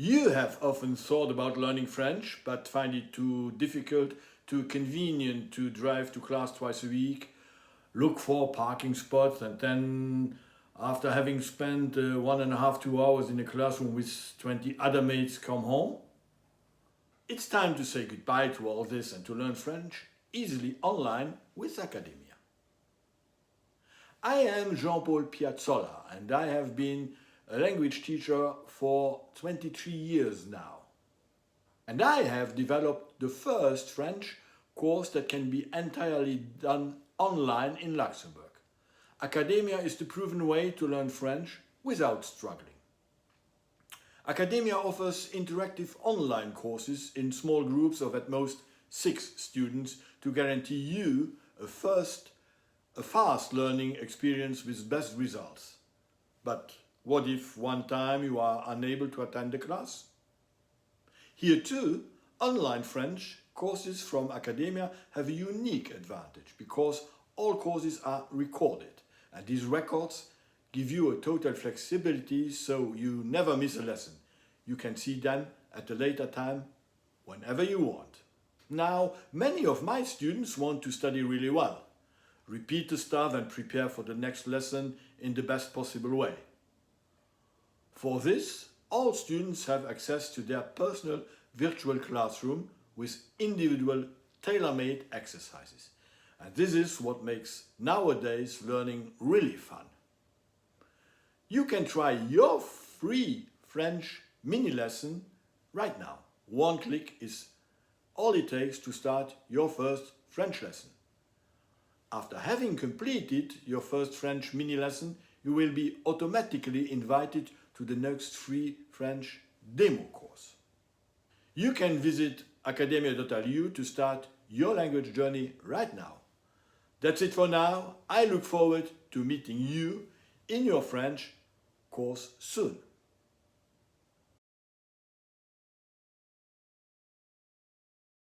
You have often thought about learning French, but find it too difficult, too convenient to drive to class twice a week, look for parking spots, and then, after having spent 1.5, 2 hours in a classroom with 20 other mates, come home? It's time to say goodbye to all this and to learn French easily online with Academia. I am Jean-Paul Piazzolla, and I have been a language teacher for 23 years now. And I have developed the first French course that can be entirely done online in Luxembourg. Academia is the proven way to learn French without struggling. Academia offers interactive online courses in small groups of at most 6 students to guarantee you a fast learning experience with best results. But what if one time you are unable to attend the class? Here too, online French courses from Academia have a unique advantage because all courses are recorded, and these records give you a total flexibility so you never miss a lesson. You can see them at a later time whenever you want. Now, many of my students want to study really well, repeat the stuff and prepare for the next lesson in the best possible way. For this, all students have access to their personal virtual classroom with individual tailor-made exercises. And this is what makes nowadays learning really fun. You can try your free French mini lesson right now. One click is all it takes to start your first French lesson. After having completed your first French mini lesson, you will be automatically invited to the next free French demo course. You can visit academia.lu to start your language journey right now. That's it for now. I look forward to meeting you in your French course soon.